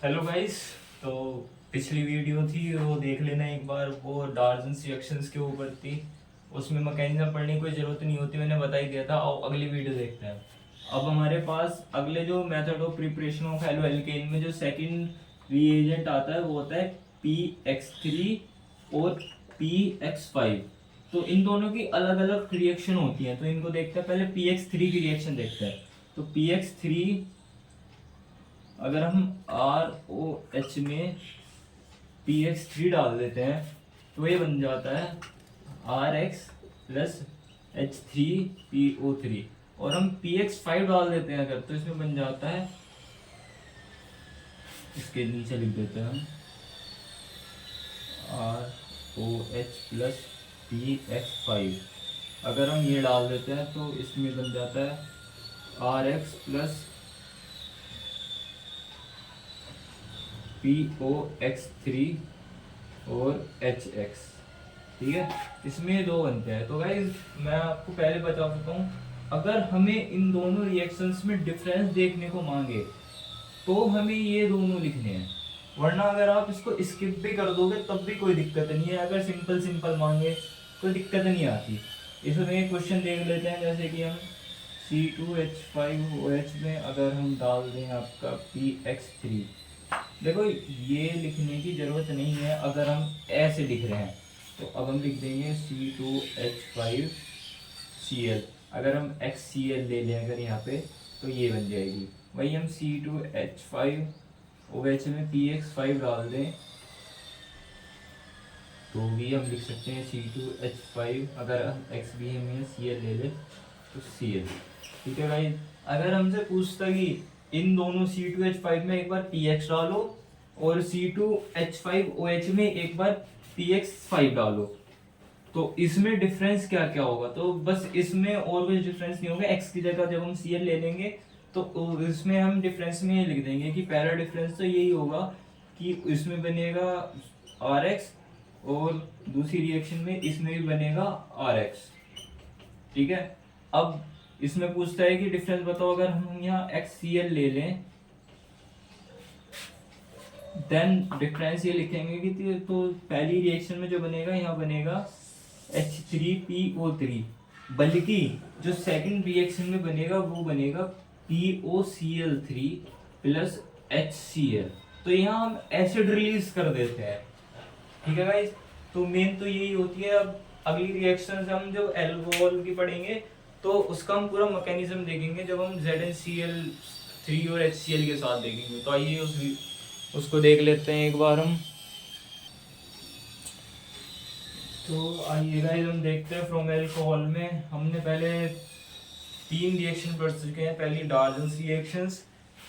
Hello guys. तो पिछली video थी वो देख लेना एक बार, वो डार्जन्स रिएक्शंस के ऊपर थी। उसमें मैकेनिज्म पढ़ने की कोई ज़रूरत नहीं होती, मैंने बता ही दिया था। आओ अगली वीडियो देखते हैं। अब हमारे पास अगले जो method of preparation of halo alkane में जो सेकंड रिएजेंट आता है वो होता है PX3 और PX5। तो इन दोनों की अलग अलग रिएक्शन होती है, तो इनको देखते हैं। पहले PX3 की रिएक्शन देखते हैं। तो PX3, अगर हम ROH में PX3 डाल देते हैं तो ये बन जाता है RX प्लस H3PO3। और हम PX5 डाल देते हैं अगर, तो इसमें बन जाता है, इसके नीचे लिख देते हैं हम ROH प्लस PX5। अगर हम ये डाल देते हैं तो इसमें बन जाता है RX प्लस POX3 और HX। ठीक है, इसमें ये दो बनते हैं। तो गाइज मैं आपको पहले बता सकता हूँ, अगर हमें इन दोनों रिएक्शंस में डिफरेंस देखने को मांगे तो हमें ये दोनों लिखने हैं, वरना अगर आप इसको स्किप भी कर दोगे तब भी कोई दिक्कत नहीं है। अगर सिंपल सिंपल मांगे कोई दिक्कत नहीं आती। इसमें क्वेश्चन देख लेते हैं, जैसे कि हम C2H5OH में अगर हम डाल दें आपका PX3। देखो ये लिखने की ज़रूरत नहीं है अगर हम ऐसे लिख रहे हैं। तो अब हम लिख देंगे C2H5Cl। अगर हम HCl ले लें अगर यहाँ पे, तो ये बन जाएगी। वही हम C2H5OH में PX5 डाल दें तो भी हम लिख सकते हैं C2H5। अगर हम XB में Cl ले लें तो Cl। ठीक है भाई। अगर हमसे पूछता कि इन दोनों C2H5 में एक बार PX डालो और C2H5OH में एक बार PX5 डालो, तो इसमें डिफरेंस क्या क्या होगा। तो बस इसमें और कुछ डिफरेंस नहीं होगा। X की जगह जब हम Cl ले लेंगे तो इसमें हम डिफरेंस में ये लिख देंगे कि पहला डिफरेंस तो यही होगा कि इसमें बनेगा RX और दूसरी रिएक्शन में इसमें भी बनेगा RX। ठीक है। अब इसमें पूछता है कि डिफरेंस बताओ। अगर हम यहाँ HCl ले लें देन डिफरेंस ये लिखेंगे कि तो पहली रिएक्शन में जो बनेगा यहाँ बनेगा H3PO3, बल्कि जो सेकंड रिएक्शन में बनेगा वो बनेगा POCl3 प्लस HCl। तो यहाँ हम एसिड रिलीज कर देते हैं। ठीक है गाइस। तो मेन तो यही होती है। अब अगली रिएक्शन हम जो एल्कोहल की पढ़ेंगे तो उसका हम पूरा मैकेनिज्म देखेंगे जब हम ZnCl3 और HCl के साथ देखेंगे। तो आइए उसको देख लेते हैं एक बार हम। तो आइए गाइस हम देखते हैं फ्रॉम एल्कोहल में हमने पहले 3 रिएक्शन पढ़ चुके हैं। पहली डार्जन्स रिएक्शंस,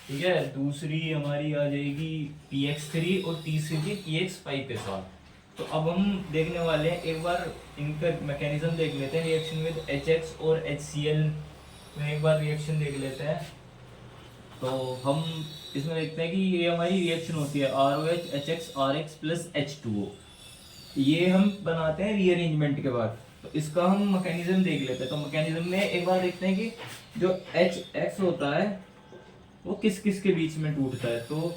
ठीक है, दूसरी हमारी आ जाएगी PX3 और तीसरी PX5 के साथ। तो अब हम देखने वाले हैं एक बार इनका मैकेनिज्म देख लेते हैं। रिएक्शन विद HX और HCl में एक बार रिएक्शन देख लेते हैं। तो हम इसमें देखते हैं कि ये हमारी रिएक्शन होती है ROH HX RX plus H2O। ये हम बनाते हैं रीअरेंजमेंट के बाद। तो इसका हम मैकेनिज्म देख लेते हैं। तो मैकेनिज्म में एक बार देखते हैं कि जो HX होता है वो किस किस के बीच में टूटता है। तो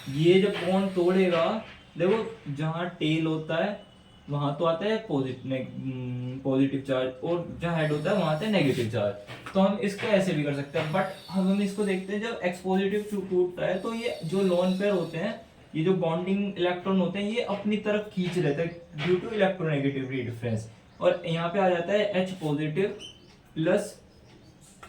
ये जब बॉन्ड तोड़ेगा, देखो जहाँ टेल होता है वहां तो आता है पॉजिटिव चार्ज, और जहाँ हेड होता है वहां आता है नेगेटिव चार्ज। तो हम इसको ऐसे भी कर सकते हैं, बट हम इसको देखते हैं जब एक्स पॉजिटिव टूटता है तो ये जो लोन पेयर होते हैं, ये जो बॉन्डिंग इलेक्ट्रॉन होते हैं, ये अपनी तरफ खींच लेते हैं ड्यू टू इलेक्ट्रोनेगेटिविटी डिफरेंस। और यहाँ पे आ जाता है H positive plus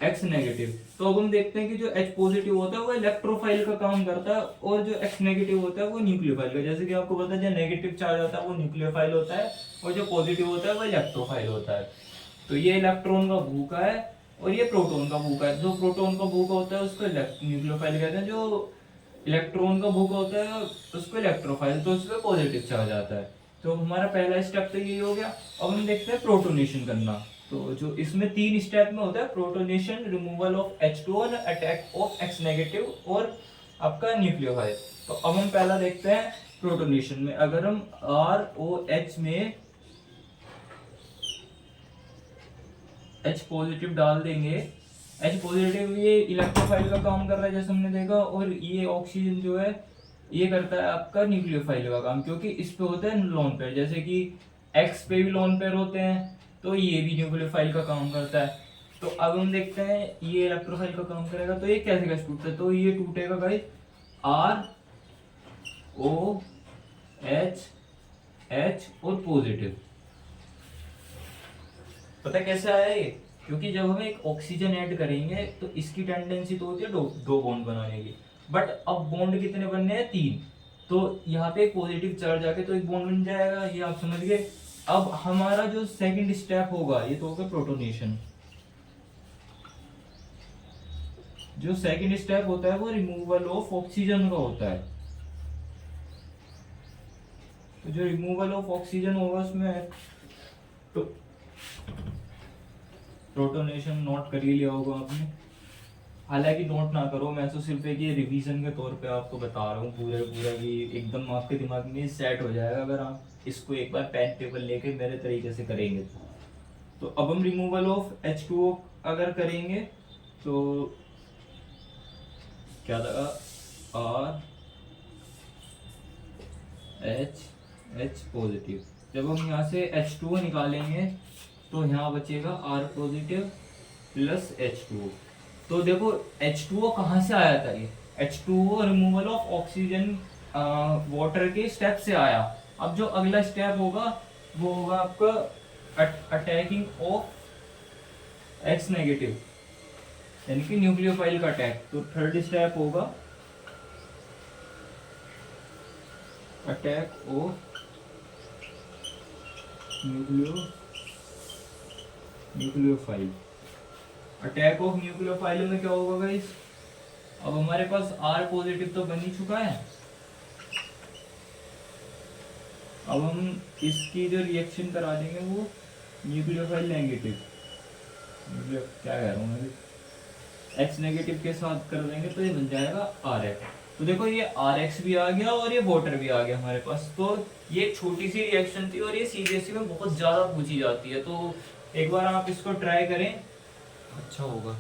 X negative. तो अब हम देखते हैं कि जो H पॉजिटिव होता है वो इलेक्ट्रोफाइल का काम करता है और जो X नेगेटिव होता है वो न्यूक्लियोफाइल का। जैसे कि आपको पता है जो नेगेटिव चार्ज होता है वो न्यूक्लियोफाइल होता है और जो पॉजिटिव होता है वो इलेक्ट्रोफाइल होता है। तो ये इलेक्ट्रॉन का भूखा है और ये प्रोटॉन का भूखा है। जो प्रोटॉन का भूखा होता है उसको न्यूक्लियोफाइल कहते हैं, जो इलेक्ट्रॉन का भूखा होता है उसको इलेक्ट्रोफाइल। तो उसमें पॉजिटिव चार्ज आता है। तो हमारा पहला स्टेप तो यही हो गया। अब हम देखते हैं प्रोटोनेशन करना। तो जो इसमें 3 स्टेप में होता है, प्रोटोनेशन, रिमूवल ऑफ H2 और अटैक ऑफ X नेगेटिव और आपका न्यूक्लियोफाइल। तो अब हम पहला देखते हैं प्रोटोनेशन में। अगर हम ROH में H पॉजिटिव डाल देंगे, H पॉजिटिव ये इलेक्ट्रोफाइल का काम कर रहा है जैसे हमने देखा, और ये ऑक्सीजन जो है ये करता है आपका न्यूक्लियोफाइल का काम, क्योंकि इस पे होता है लोन पेयर, जैसे कि एक्स पे भी लोन पेयर होते हैं, तो ये भी न्यूक्लियोफाइल का काम करता है। तो अब हम देखते हैं ये इलेक्ट्रोफाइल का काम करेगा, तो ये कैसे कैसे टूटता है, तो ये टूटेगा guys R O H H और पॉजिटिव। पता है कैसे आया ये, क्योंकि जब हम एक ऑक्सीजन ऐड करेंगे तो इसकी टेंडेंसी तो होती है दो बॉन्ड बनाने की, बट अब बॉन्ड कितने बनने हैं, 3। तो यहाँ पे पॉजिटिव चार्ज आके तो एक बॉन्ड बन जाएगा, ये आप समझ गए। अब हमारा जो सेकंड स्टेप होगा ये तो होगा प्रोटोनेशन। जो सेकंड स्टेप होता है वो रिमूवल ऑफ ऑक्सीजन का होता है। तो जो रिमूवल ऑफ ऑक्सीजन होगा उसमें तो प्रोटोनेशन नोट कर ही लिया होगा आपने, हालांकि नोट ना करो, मैं तो सिर्फ एक ये रिवीजन के तौर पे आपको बता रहा हूँ पूरे पूरा कि एकदम आपके दिमाग में सेट हो जाएगा अगर आप इसको एक बार पेन पेपर लेके मेरे तरीके से करेंगे। तो अब हम रिमूवल ऑफ H2O अगर करेंगे तो क्या लगा, R H पॉजिटिव। जब हम यहाँ से H2O निकालेंगे तो यहाँ बचेगा R पॉजिटिव प्लस H2O। तो देखो H2O कहाँ से आया था, ये H2O removal of oxygen water के स्टेप से आया। अब जो अगला स्टेप होगा वो होगा आपका अटैकिंग ऑफ X नेगेटिव, यानी कि न्यूक्लियोफाइल का अटैक। तो थर्ड स्टेप होगा attack of nucleophile. Attack of nucleophile में क्या होगा गाइस, अब हमारे पास R पॉजिटिव तो बन ही चुका है, अब हम इसकी जो रिएक्शन करा देंगे वो न्यूक्लियोफाइल नेगेटिव, क्या कह रहा हूँ मैं, X नेगेटिव के साथ कर देंगे तो ये बन जाएगा RX। तो देखो ये RX भी आ गया और ये वाटर भी आ गया हमारे पास। तो ये छोटी सी रिएक्शन थी और ये सीबीएसई में बहुत ज़्यादा पूछी जाती है, तो एक बार आप इसको ट्राई करें, अच्छा होगा।